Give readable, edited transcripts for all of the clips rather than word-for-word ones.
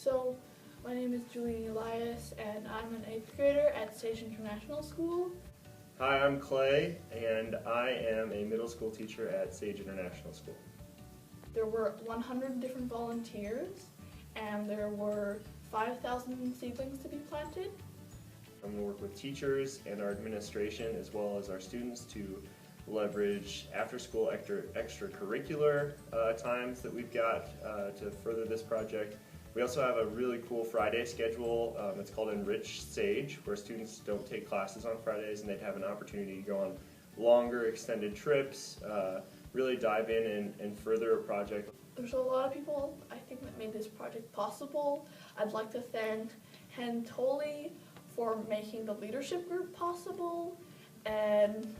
So, my name is Julian Elias, and I'm an 8th grader at Sage International School. Hi, I'm Clay, and I am a middle school teacher at Sage International School. There were 100 different volunteers, and there were 5,000 seedlings to be planted. I'm going to work with teachers and our administration as well as our students to leverage after-school extracurricular times that we've got to further this project. We also have a really cool Friday schedule. It's called Enrich Sage, where students don't take classes on Fridays and they'd have an opportunity to go on longer extended trips, really dive in and further a project. There's a lot of people, I think, that made this project possible. I'd like to thank TOLI for making the leadership group possible and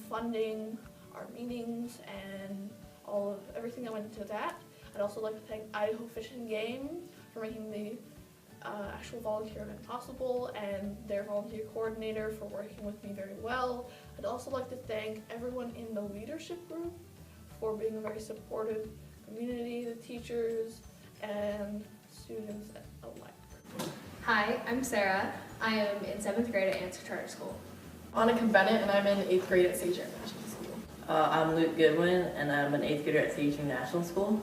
funding our meetings and everything that went into that. I'd also like to thank Idaho Fish and Game for making the actual volunteer event possible, and their volunteer coordinator for working with me very well. I'd also like to thank everyone in the leadership group for being a very supportive community, the teachers and students alike. Hi, I'm Sarah. I am in 7th grade at Answer Charter School. Annika Bennett, and I'm in 8th grade at Sage International School. I'm Luke Goodwin, and I'm an 8th grader at Sage International School.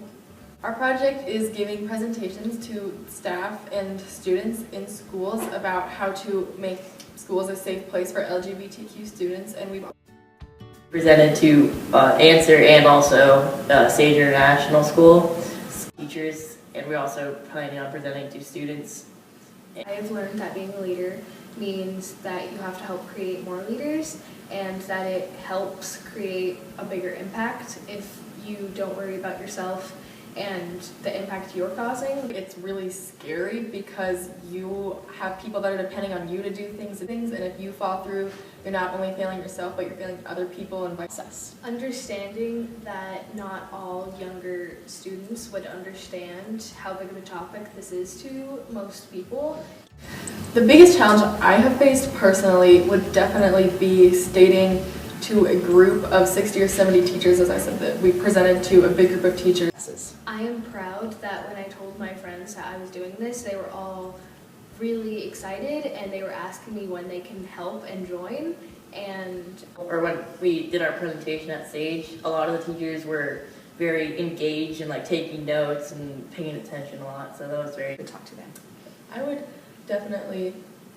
Our project is giving presentations to staff and students in schools about how to make schools a safe place for LGBTQ students, and we've Presented to Answer and also Sage International School teachers, and we're also planning on presenting to students. I've learned that being a leader means that you have to help create more leaders, and that it helps create a bigger impact if you don't worry about yourself and the impact you're causing. It's really scary because you have people that are depending on you to do things, and if you fall through, you're not only failing yourself, but you're failing other people and vice versa. Understanding that not all younger students would understand how big of a topic this is to most people. The biggest challenge I have faced personally would definitely be stating to a group of 60 or 70 teachers, as I said, that we presented to a big group of teachers. I am proud that when I told my friends that I was doing this, they were all really excited and they were asking me when they can help and join. Or when we did our presentation at Sage, a lot of the teachers were very engaged and taking notes and paying attention a lot, so that was very good to talk to them. I would definitely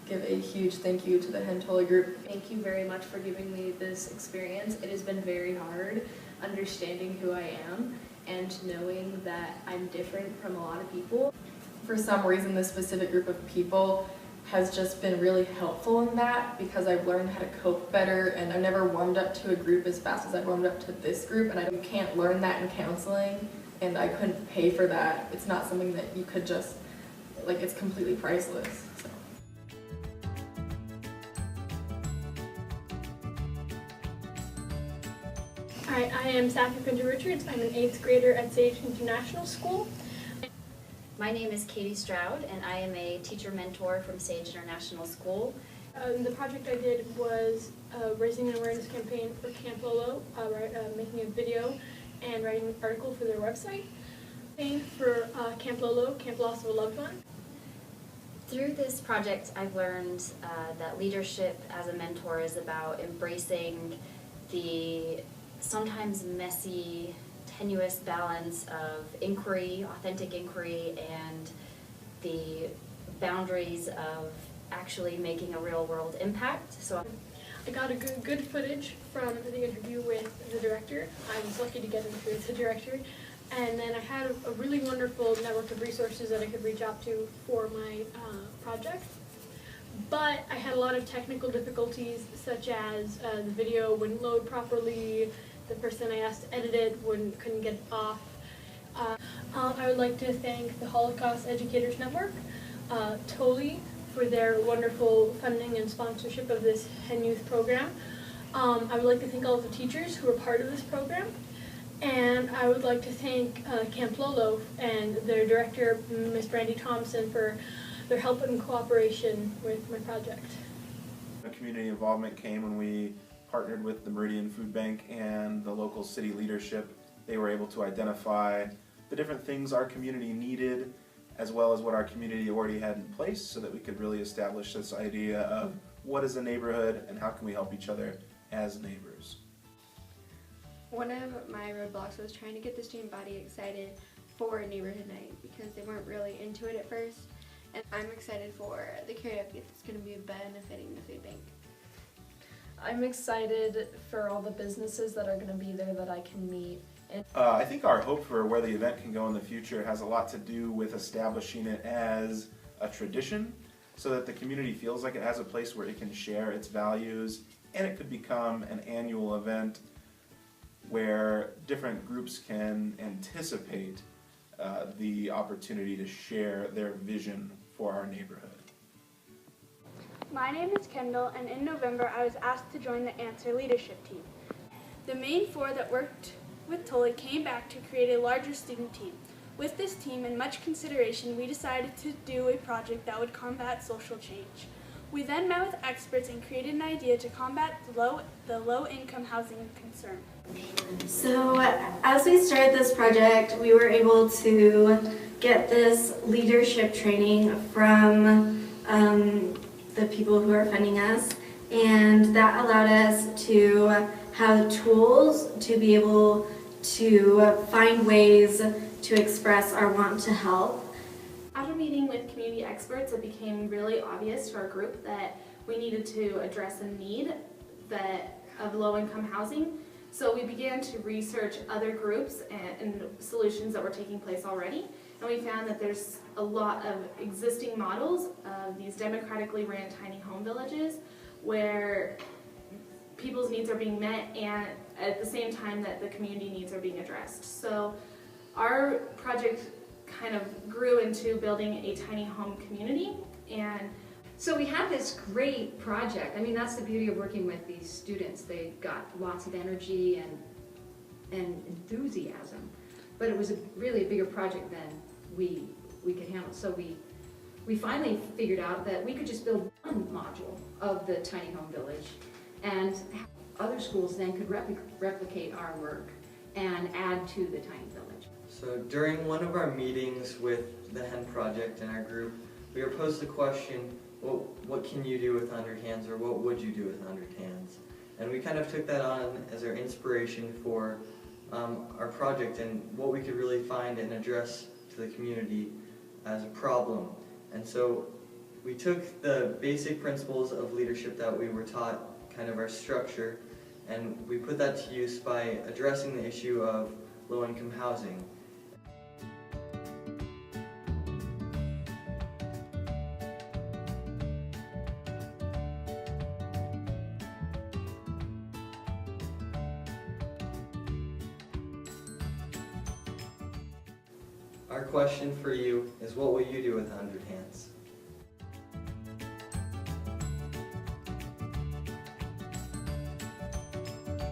give a huge thank you to the TOLI group. Thank you very much for giving me this experience. It has been very hard understanding who I am and knowing that I'm different from a lot of people. For some reason, this specific group of people has just been really helpful in that, because I've learned how to cope better, and I've never warmed up to a group as fast as I've warmed up to this group, and you can't learn that in counseling, and I couldn't pay for that. It's not something that you could just, it's completely priceless. So. Hi, I am Safi Pinter-Richards. I'm an 8th grader at Sage International School. My name is Katie Stroud, and I am a teacher mentor from Sage International School. The project I did was raising an awareness campaign for Camp Lolo, making a video and writing an article for their website. For Camp Lolo, Camp Loss of a Loved One. Through this project, I've learned that leadership as a mentor is about embracing the sometimes messy, tenuous balance of inquiry, authentic inquiry, and the boundaries of actually making a real-world impact. So I got a good footage from the interview with the director. I was lucky to get an interview with the director. And then I had a really wonderful network of resources that I could reach out to for my project. But I had a lot of technical difficulties, such as the video wouldn't load properly, the person I asked to edit it couldn't get it off. I would like to thank the Holocaust Educators Network, TOLI, for their wonderful funding and sponsorship of this Hen Youth program. I would like to thank all of the teachers who are part of this program. And I would like to thank Camp Lolo and their director, Ms. Brandy Thompson, for their help and cooperation with my project. The community involvement came when we partnered with the Meridian Food Bank and the local city leadership. They were able to identify the different things our community needed as well as what our community already had in place, so that we could really establish this idea of what is a neighborhood and how can we help each other as neighbors. One of my roadblocks was trying to get the student body excited for neighborhood night because they weren't really into it at first. And I'm excited for the karaoke that's going to be benefiting the food bank. I'm excited for all the businesses that are going to be there that I can meet. I think our hope for where the event can go in the future has a lot to do with establishing it as a tradition, so that the community feels like it has a place where it can share its values, and it could become an annual event where different groups can anticipate the opportunity to share their vision for our neighborhood. My name is Kendall, and in November I was asked to join the Answer leadership team. The main four that worked with TOLI came back to create a larger student team. With this team and much consideration, we decided to do a project that would combat social change. We then met with experts and created an idea to combat the low-income housing concern. So as we started this project, we were able to get this leadership training from the people who are funding us, and that allowed us to have tools to be able to find ways to express our want to help. After meeting with community experts, it became really obvious to our group that we needed to address a need of low-income housing. So we began to research other groups and solutions that were taking place already. And we found that there's a lot of existing models of these democratically ran tiny home villages where people's needs are being met and at the same time that the community needs are being addressed. So our project kind of grew into building a tiny home community. And so we had this great project. I mean, that's the beauty of working with these students. They got lots of energy and enthusiasm, but it was really a bigger project than we could handle. So we finally figured out that we could just build one module of the tiny home village, and other schools then could replicate our work and add to the tiny village. So during one of our meetings with the HEN project in our group, we were posed the question, well, what can you do with 100 hands, or what would you do with 100 hands? And we kind of took that on as our inspiration for our project and what we could really find and address to the community as a problem. And so we took the basic principles of leadership that we were taught, kind of our structure, and we put that to use by addressing the issue of low-income housing. Our question for you is, what will you do with 100 hands?